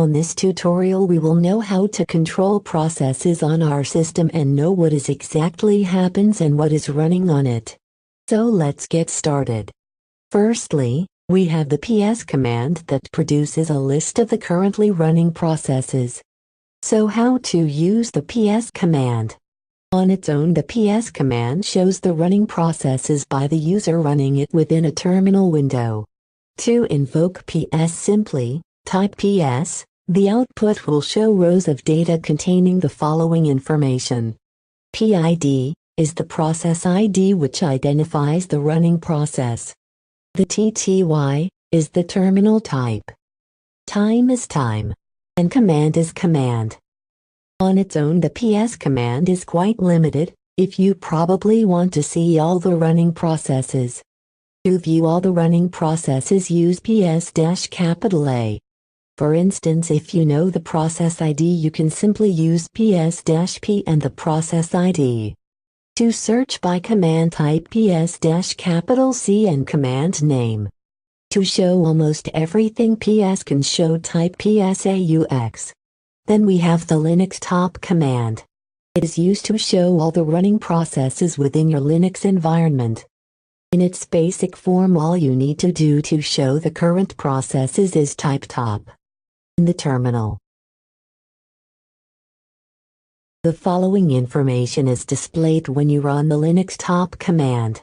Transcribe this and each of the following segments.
On this tutorial we will know how to control processes on our system and know what is exactly happens and what is running on it. So let's get started. Firstly, we have the ps command that produces a list of the currently running processes. So how to use the ps command? On its own, the ps command shows the running processes by the user running it within a terminal window. To invoke ps, simply type ps. The output will show rows of data containing the following information. PID is the process ID which identifies the running process. The TTY is the terminal type. Time is time. And command is command. On its own, the ps command is quite limited. If you probably want to see all the running processes. To view all the running processes, use ps-A. For instance, if you know the process ID, you can simply use ps-P and the process ID. To search by command, type ps-C and command name. To show almost everything ps can show, type ps-AUX. Then we have the Linux top command. It is used to show all the running processes within your Linux environment. In its basic form, all you need to do to show the current processes is type top in the terminal. The following information is displayed when you run the Linux top command.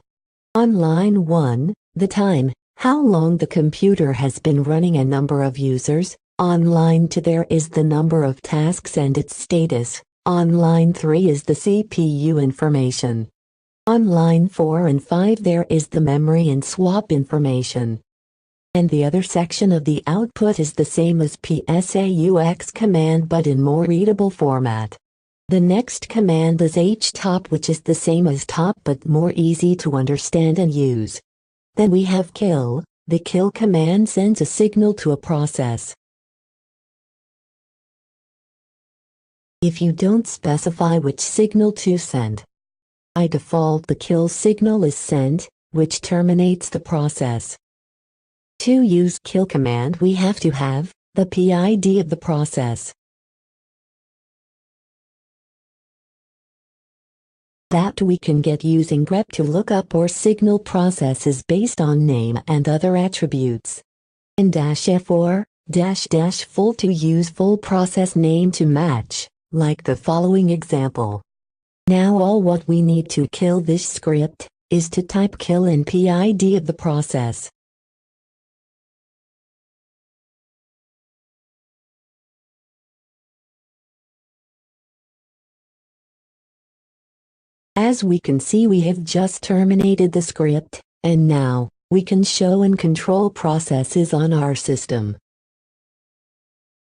On line 1, the time, how long the computer has been running, a number of users. On line 2 there is the number of tasks and its status. On line 3 is the CPU information. On line 4 and 5 there is the memory and swap information. And the other section of the output is the same as ps-AUX command but in more readable format. The next command is htop, which is the same as top but more easy to understand and use. Then we have kill. The kill command sends a signal to a process. If you don't specify which signal to send, by default the kill signal is sent, which terminates the process. To use kill command we have to have the PID of the process. That we can get using grep to look up or signal processes based on name and other attributes. And -F or --full to use full process name to match, like the following example. Now all what we need to kill this script is to type kill in PID of the process. As we can see, we have just terminated the script, and now we can show and control processes on our system.